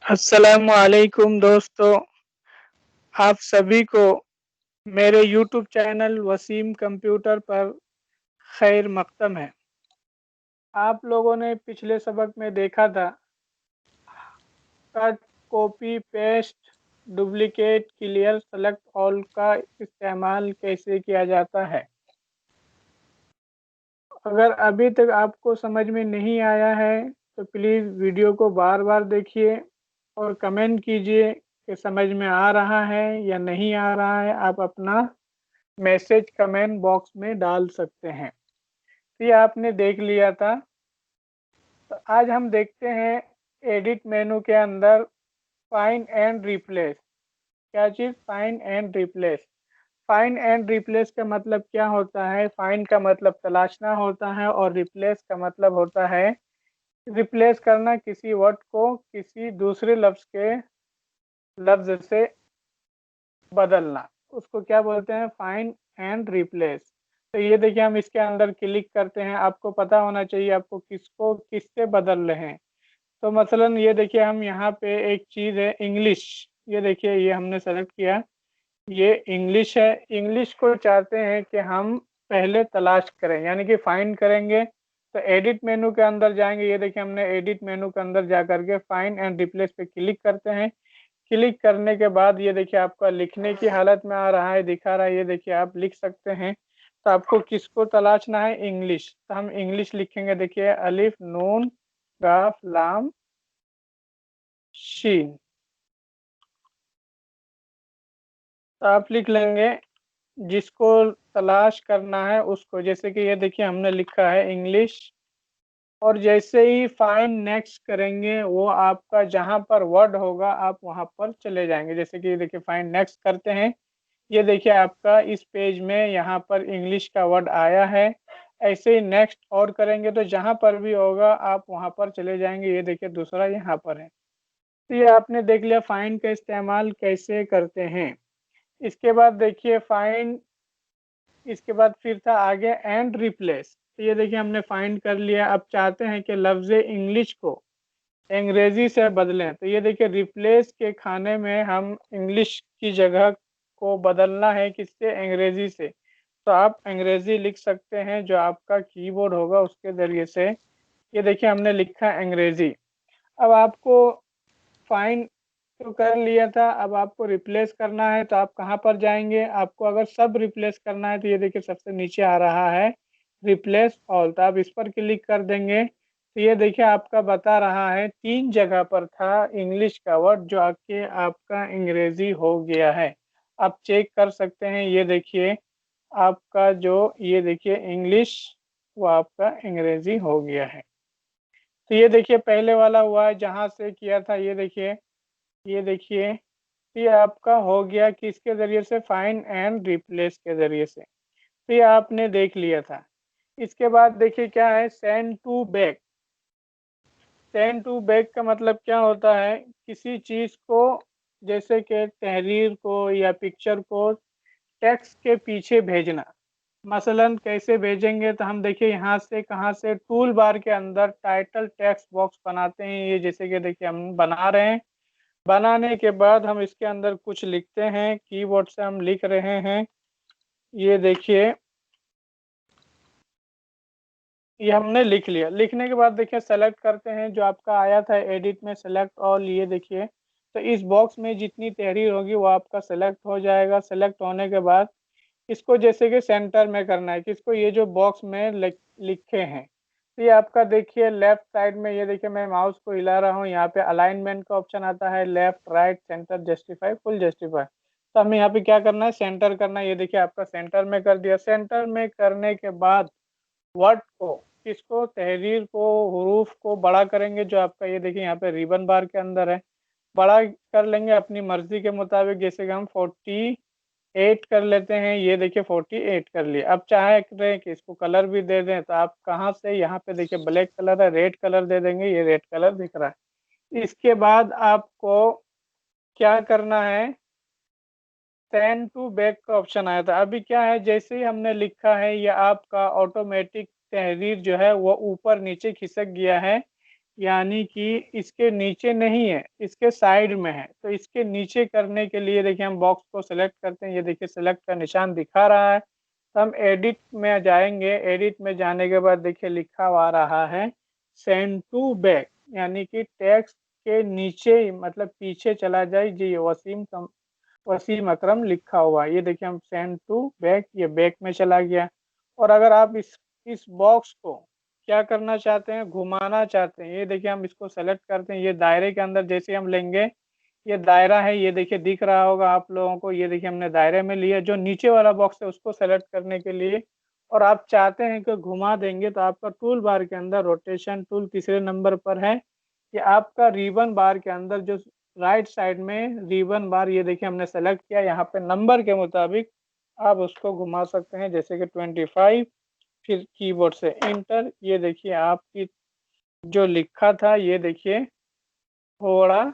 अस्सलामुअलैकुम दोस्तों, आप सभी को मेरे यूट्यूब चैनल वसीम कंप्यूटर पर खैर मक़दम है। आप लोगों ने पिछले सबक में देखा था cut, copy, paste, duplicate, clear, select all का इस्तेमाल कैसे किया जाता है। अगर अभी तक आपको समझ में नहीं आया है तो प्लीज़ वीडियो को बार-बार देखिए और कमेंट कीजिए कि समझ में आ रहा है या नहीं आ रहा है। आप अपना मैसेज कमेंट बॉक्स में डाल सकते हैं। तो ये आपने देख लिया था। तो आज हम देखते हैं एडिट मेनू के अंदर फाइंड एंड रिप्लेस। क्या चीज़? Find and replace. Find and replace का मतलब क्या होता है? फाइंड का मतलब तलाशना होता है और रिप्लेस का मतलब होता है रिप्लेस करना, किसी वर्ड को किसी दूसरे लफ्ज़ से बदलना। उसको क्या बोलते हैं? Find and replace. तो ये देखिए हम इसके अंदर क्लिक करते हैं। आपको पता होना चाहिए आपको किसको किससे बदल रहे हैं। तो मसलन ये देखिए हम यहाँ पे एक चीज़ है इंग्लिश, ये देखिए ये हमने सेलेक्ट किया, ये इंग्लिश है। इंग्लिश को चाहते हैं कि हम पहले तलाश करें, यानी कि फाइंड करेंगे। तो एडिट मेनू के अंदर जाएंगे, ये देखिए हमने एडिट मेनू के अंदर जा करके फाइंड एंड रिप्लेस पे क्लिक करते हैं। क्लिक करने के बाद ये देखिए आपका लिखने की हालत में आ रहा है, दिखा रहा है, ये देखिए आप लिख सकते हैं। तो आपको किसको तलाशना है? इंग्लिश। तो हम इंग्लिश लिखेंगे, देखिए अलिफ नून काफ लाम शीन। तो आप लिख लेंगे जिसको तलाश करना है उसको। जैसे कि ये देखिए हमने लिखा है इंग्लिश, और जैसे ही फाइंड नेक्स्ट करेंगे वो आपका जहाँ पर वर्ड होगा आप वहाँ पर चले जाएंगे। जैसे कि ये देखिए फाइंड नेक्स्ट करते हैं, ये देखिए आपका इस पेज में यहाँ पर इंग्लिश का वर्ड आया है। ऐसे ही नेक्स्ट और करेंगे तो जहाँ पर भी होगा आप वहाँ पर चले जाएंगे। ये देखिए दूसरा यहाँ पर है। तो ये आपने देख लिया फाइंड का इस्तेमाल कैसे करते हैं। इसके बाद देखिए फाइंड, इसके बाद फिर था आगे एंड रिप्लेस। तो ये देखिए हमने फाइंड कर लिया। अब चाहते हैं कि लफ्ज़ इंग्लिश को अंग्रेज़ी से बदलें। तो ये देखिए रिप्लेस के खाने में हम इंग्लिश की जगह को बदलना है किससे? अंग्रेज़ी से। तो आप अंग्रेज़ी लिख सकते हैं, जो आपका कीबोर्ड होगा उसके ज़रिए से। ये देखिए हमने लिखा अंग्रेज़ी। अब आपको फाइंड तो कर लिया था, अब आपको रिप्लेस करना है तो आप कहाँ पर जाएंगे? आपको अगर सब रिप्लेस करना है तो ये देखिए सबसे नीचे आ रहा है रिप्लेस ऑल, तो आप इस पर क्लिक कर देंगे। तो ये देखिए आपका बता रहा है 3 जगह पर था इंग्लिश का वर्ड जो आके आपका अंग्रेज़ी हो गया है। आप चेक कर सकते हैं, ये देखिए आपका जो ये देखिए इंग्लिश वो आपका अंग्रेज़ी हो गया है। तो ये देखिए पहले वाला हुआ है जहाँ से किया था, ये देखिए ये आपका हो गया किसके ज़रिए से? फाइंड एंड रिप्लेस के ज़रिए से। तो ये आपने देख लिया था। इसके बाद देखिए क्या है? Send to back. Send to back का मतलब क्या होता है? किसी चीज़ को, जैसे कि तहरीर को या पिक्चर को टेक्स्ट के पीछे भेजना। मसलन कैसे भेजेंगे? तो हम देखिए यहाँ से कहाँ से टूल बार के अंदर टाइटल टेक्स्ट बॉक्स बनाते हैं। ये जैसे कि देखिए हम बना रहे हैं। बनाने के बाद हम इसके अंदर कुछ लिखते हैं, कीबोर्ड से हम लिख रहे हैं। ये देखिए ये हमने लिख लिया। लिखने के बाद देखिए सेलेक्ट करते हैं, जो आपका आया था एडिट में सेलेक्ट ऑल, ये देखिए। तो इस बॉक्स में जितनी तहरीर होगी वो आपका सेलेक्ट हो जाएगा। सेलेक्ट होने के बाद इसको जैसे कि सेंटर में करना है किसको? ये जो बॉक्स में लिखे हैं। तो ये आपका देखिए लेफ्ट साइड में, ये देखिए मैं माउस को हिला रहा हूँ, यहाँ पे अलाइनमेंट का ऑप्शन आता है, left right centre justify full justify. तो हमें यहाँ पे क्या करना है? सेंटर करना है। ये देखिए आपका सेंटर में कर दिया। सेंटर में करने के बाद वर्ड को किसको? तहरीर को, हुरूफ को बड़ा करेंगे, जो आपका ये देखिए यहाँ पे रिबन बार के अंदर है। बड़ा कर लेंगे अपनी मर्जी के मुताबिक, जैसे कि हम 48 कर लेते हैं। ये देखिए 48 कर लिए। अब चाहे रहे कि इसको कलर भी दे दें तो आप कहाँ से, यहाँ पे देखिए ब्लैक कलर है, रेड कलर दे देंगे। ये रेड कलर दिख रहा है। इसके बाद आपको क्या करना है? सेंड टू बैक का ऑप्शन आया था। अभी क्या है, जैसे ही हमने लिखा है ये आपका ऑटोमेटिक तहरीर जो है वो ऊपर नीचे खिसक गया है। यानी कि इसके नीचे नहीं है, इसके साइड में है। तो इसके नीचे करने के लिए देखिए हम बॉक्स को सेलेक्ट करते हैं, ये देखिए सेलेक्ट का निशान दिखा रहा है। तो हम एडिट में जाएंगे, एडिट में जाने के बाद देखिए लिखा हुआ आ रहा है सेंड टू बैक, यानी कि टेक्स्ट के नीचे मतलब पीछे चला जाए जी, वसीम अकरम लिखा हुआ। ये देखिए हम सेंड टू बैक, ये बैक में चला गया। और अगर आप इस बॉक्स को क्या करना चाहते हैं, घुमाना चाहते हैं, ये देखिए हम इसको सेलेक्ट करते हैं, ये दायरे के अंदर जैसे हम लेंगे, ये दायरा है, ये देखिए दिख रहा होगा आप लोगों को। ये देखिए हमने दायरे में लिया, जो नीचे वाला बॉक्स है उसको सेलेक्ट करने के लिए और आप चाहते हैं कि घुमा देंगे, तो आपका टूल बार के अंदर रोटेशन टूल तीसरे नंबर पर है। कि आपका रिबन बार के अंदर जो राइट साइड में रिबन बार, ये देखिए हमने सेलेक्ट किया, यहाँ पे नंबर के मुताबिक आप उसको घुमा सकते हैं, जैसे कि 25, फिर कीबोर्ड से इंटर। ये देखिए आपकी जो लिखा था ये देखिए थोड़ा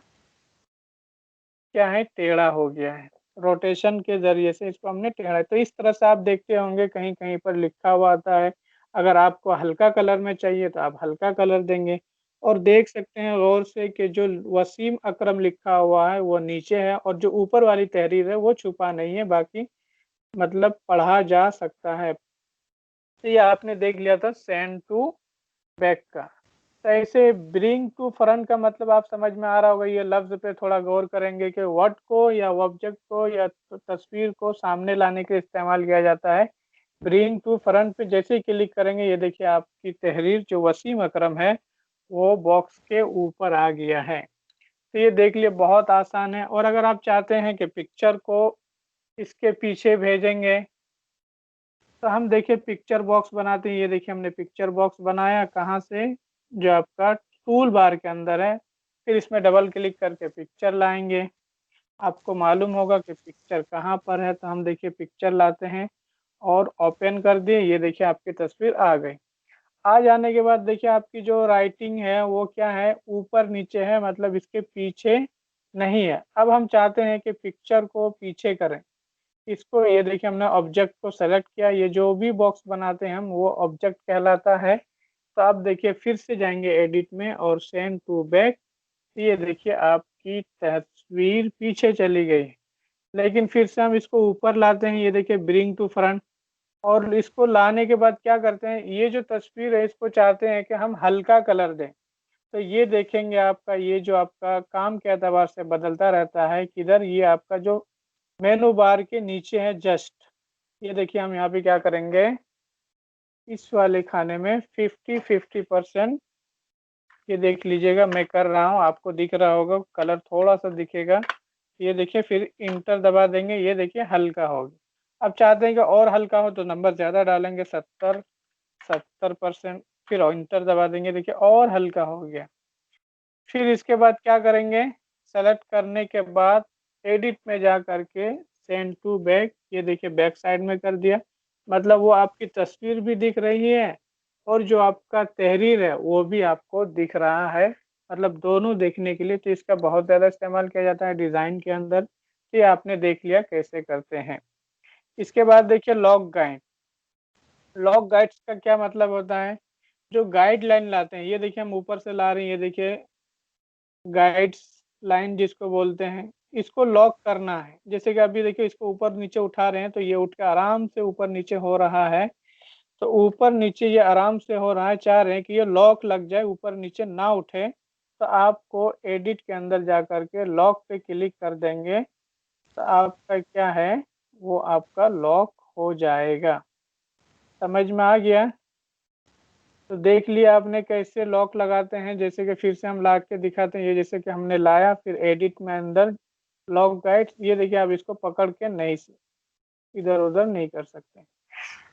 क्या है, टेढ़ा हो गया है, रोटेशन के जरिए से इसको हमने टेढ़ा। तो इस तरह से आप देखते होंगे कहीं कहीं पर लिखा हुआ आता है। अगर आपको हल्का कलर में चाहिए तो आप हल्का कलर देंगे। और देख सकते हैं गौर से कि जो वसीम अकरम लिखा हुआ है वो नीचे है और जो ऊपर वाली तहरीर है वो छुपा नहीं है, बाकी मतलब पढ़ा जा सकता है। तो ये आपने देख लिया था सेंड टू बैक का। तो ऐसे ब्रिंग टू फ्रंट का मतलब आप समझ में आ रहा होगा। ये लफ्ज पे थोड़ा गौर करेंगे कि वर्ड को या ऑब्जेक्ट को या तस्वीर को सामने लाने के इस्तेमाल किया जाता है। ब्रिंग टू फ्रंट पे जैसे ही क्लिक करेंगे, ये देखिए आपकी तहरीर जो वसीम अकरम है वो बॉक्स के ऊपर आ गया है। तो ये देख लिए बहुत आसान है। और अगर आप चाहते हैं कि पिक्चर को इसके पीछे भेजेंगे, तो हम देखिए पिक्चर बॉक्स बनाते हैं। ये देखिए हमने पिक्चर बॉक्स बनाया, कहाँ से, जो आपका टूल बार के अंदर है। फिर इसमें डबल क्लिक करके पिक्चर लाएंगे। आपको मालूम होगा कि पिक्चर कहाँ पर है, तो हम देखिए पिक्चर लाते हैं और ओपन कर दिए। ये देखिए आपकी तस्वीर आ गई। आ जाने के बाद देखिए आपकी जो राइटिंग है वो क्या है, ऊपर नीचे है, मतलब इसके पीछे नहीं है। अब हम चाहते हैं कि पिक्चर को पीछे करें। इसको ये देखिए हमने ऑब्जेक्ट को सेलेक्ट किया, ये जो भी बॉक्स बनाते हैं हम वो ऑब्जेक्ट कहलाता है। तो आप देखिए फिर से जाएंगे एडिट में और सेंड टू बैक। ये देखिए आपकी तस्वीर पीछे चली गई, लेकिन फिर से हम इसको ऊपर लाते हैं। ये देखिए ब्रिंग टू फ्रंट। और इसको लाने के बाद क्या करते हैं, ये जो तस्वीर है इसको चाहते हैं कि हम हल्का कलर दें। तो ये देखेंगे आपका ये जो आपका काम के एतबार से बदलता रहता है, किधर ये आपका जो मेनू बार के नीचे है जस्ट। ये देखिए हम यहाँ पे क्या करेंगे, इस वाले खाने में 50-50% ये देख लीजिएगा मैं कर रहा हूँ, आपको दिख रहा होगा कलर थोड़ा सा दिखेगा। ये देखिए फिर इंटर दबा देंगे, ये देखिए हल्का हो गया। अब चाहते हैं कि और हल्का हो तो नंबर ज़्यादा डालेंगे, 70% फिर इंटर दबा देंगे, देखिए और हल्का हो गया। फिर इसके बाद क्या करेंगे, सेलेक्ट करने के बाद एडिट में जा करके सेंड टू बैक, ये देखिए बैक साइड में कर दिया। मतलब वो आपकी तस्वीर भी दिख रही है और जो आपका तहरीर है वो भी आपको दिख रहा है, मतलब दोनों देखने के लिए। तो इसका बहुत ज़्यादा इस्तेमाल किया जाता है डिज़ाइन के अंदर। ये आपने देख लिया कैसे करते हैं। इसके बाद देखिए लॉग गाइड। लॉग गाइड्स का क्या मतलब होता है, जो गाइडलाइन लाते हैं। ये देखिए हम ऊपर से ला रहे हैं, ये देखिए गाइड्स लाइन जिसको बोलते हैं, इसको लॉक करना है। जैसे कि अभी देखिए इसको ऊपर नीचे उठा रहे हैं तो ये उठ के आराम से ऊपर नीचे हो रहा है। तो ऊपर नीचे ये आराम से हो रहा है, चाह रहे हैं कि ये लॉक लग जाए, ऊपर नीचे ना उठे। तो आपको एडिट के अंदर जा करके लॉक पे क्लिक कर देंगे, तो आपका क्या है, वो आपका लॉक हो जाएगा। समझ में आ गया। तो देख लिया आपने कैसे लॉक लगाते हैं। जैसे कि फिर से हम ला के दिखाते हैं, ये जैसे कि हमने लाया, फिर एडिट में अंदर लॉक गाइड, ये देखिए आप इसको पकड़ के नहीं इधर उधर नहीं कर सकते।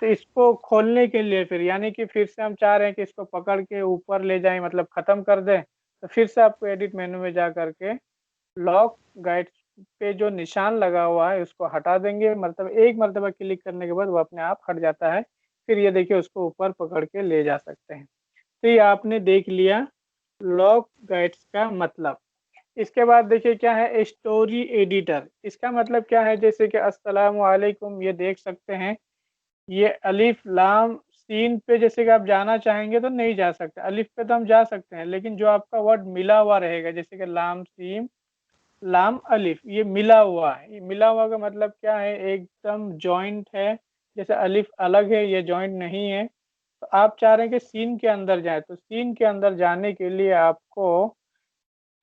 तो इसको खोलने के लिए फिर यानी कि फिर से हम चाह रहे हैं कि इसको पकड़ के ऊपर ले जाएं, मतलब ख़त्म कर दें। तो फिर से आपको एडिट मेनू में जा करके लॉक गाइड पे जो निशान लगा हुआ है उसको हटा देंगे, मतलब एक मरतबा क्लिक करने के बाद वो अपने आप हट जाता है। फिर ये देखिए उसको ऊपर पकड़ के ले जा सकते हैं। तो ये आपने देख लिया लॉक गाइड्स का मतलब। इसके बाद देखिए क्या है, स्टोरी एडिटर। इसका मतलब क्या है, जैसे कि अस्सलाम वालेकुम, ये देख सकते हैं, ये अलिफ लाम सीन पे जैसे कि आप जाना चाहेंगे तो नहीं जा सकते, अलिफ पे तो हम जा सकते हैं, लेकिन जो आपका वर्ड मिला हुआ रहेगा जैसे कि लाम सीम लाम अलिफ, ये मिला हुआ है। ये मिला हुआ का मतलब क्या है, एकदम जॉइंट है। जैसे अलिफ अलग है, ये जॉइंट नहीं है। तो आप चाह रहे हैं कि सीन के अंदर जाए, तो सीन के अंदर जाने के लिए आपको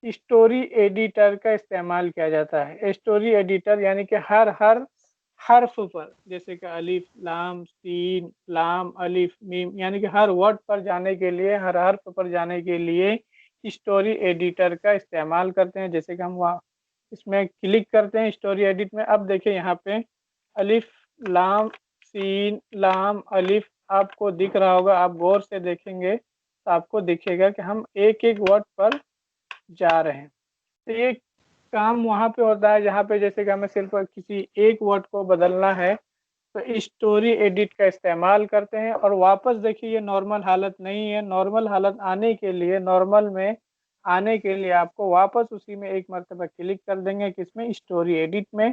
स्टोरी एडिटर का इस्तेमाल किया जाता है। स्टोरी एडिटर यानी कि हर हर हर्फ पर, जैसे कि अलिफ लाम सीन लाम अलिफ मीम, यानी कि हर वर्ड पर जाने के लिए, हर हर्फ पर जाने के लिए स्टोरी एडिटर का इस्तेमाल करते हैं। जैसे कि हम वहाँ इसमें क्लिक करते हैं स्टोरी एडिट में। अब देखिए यहाँ पे अलिफ लाम सीन लाम अलिफ आपको दिख रहा होगा, आप गौर से देखेंगे तो आपको दिखेगा कि हम एक एक वर्ड पर जा रहे हैं। तो ये काम वहाँ पे होता है जहाँ पे जैसे कि हमें सिर्फ किसी एक वर्ड को बदलना है, तो स्टोरी एडिट का इस्तेमाल करते हैं। और वापस देखिए ये नॉर्मल हालत नहीं है। नॉर्मल हालत आने के लिए, नॉर्मल में आने के लिए आपको वापस उसी में एक मरतबा क्लिक कर देंगे किसमें, स्टोरी एडिट में।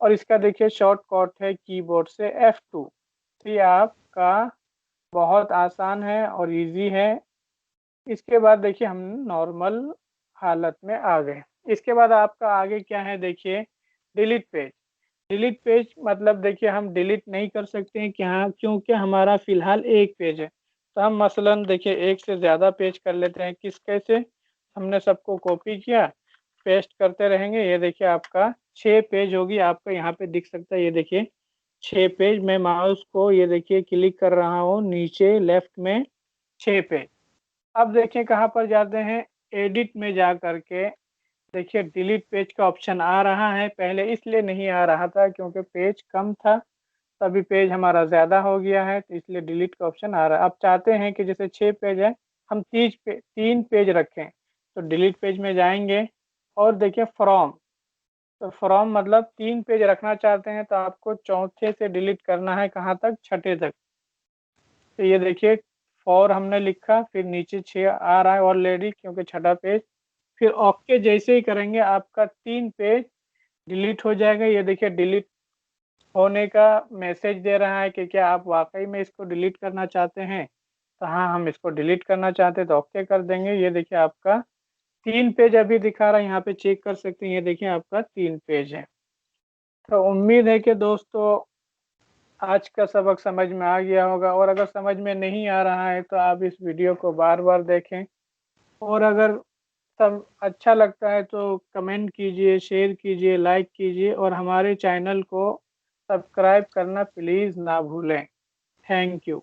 और इसका देखिए शॉर्टकट है कीबोर्ड से F2। तो ये आपका बहुत आसान है और इजी है। इसके बाद देखिए हम नॉर्मल हालत में आ गए। इसके बाद आपका आगे क्या है, देखिए डिलीट पेज। डिलीट पेज मतलब देखिए हम डिलीट नहीं कर सकते हैं क्या, क्योंकि हमारा फिलहाल एक पेज है। तो हम मसलन देखिए एक से ज़्यादा पेज कर लेते हैं। किस कैसे, हमने सबको कॉपी किया, पेस्ट करते रहेंगे। ये देखिए आपका 6 पेज होगी, आपको यहाँ पे दिख सकता है। ये देखिए 6 पेज। मैं माउस को ये देखिए क्लिक कर रहा हूँ नीचे लेफ्ट में, 6 पेज। अब देखिए कहाँ पर जाते हैं, एडिट में जा करके देखिए डिलीट पेज का ऑप्शन आ रहा है। पहले इसलिए नहीं आ रहा था क्योंकि पेज कम था, तभी पेज हमारा ज़्यादा हो गया है, तो इसलिए डिलीट का ऑप्शन आ रहा है। अब चाहते हैं कि जैसे 6 पेज है, हम 3 पेज रखें, तो डिलीट पेज में जाएंगे और देखिए फ्रॉम। तो फ्रॉम मतलब 3 पेज रखना चाहते हैं तो आपको चौथे से डिलीट करना है, कहाँ तक, छठे तक। तो ये देखिए 4 हमने लिखा, फिर नीचे 6 आ रहा है ऑलरेडी क्योंकि छठा पेज। फिर ओके जैसे ही करेंगे आपका 3 पेज डिलीट हो जाएगा। ये देखिए डिलीट होने का मैसेज दे रहा है कि क्या आप वाकई में इसको डिलीट करना चाहते हैं। तो हाँ, हम इसको डिलीट करना चाहते हैं तो ओके कर देंगे। ये देखिए आपका 3 पेज अभी दिखा रहा है, यहाँ पे चेक कर सकते हैं। ये देखिए आपका 3 पेज है। तो उम्मीद है कि दोस्तों आज का सबक समझ में आ गया होगा, और अगर समझ में नहीं आ रहा है तो आप इस वीडियो को बार बार देखें। और अगर सब अच्छा लगता है तो कमेंट कीजिए, शेयर कीजिए, लाइक कीजिए, और हमारे चैनल को सब्सक्राइब करना प्लीज़ ना भूलें। Thank you.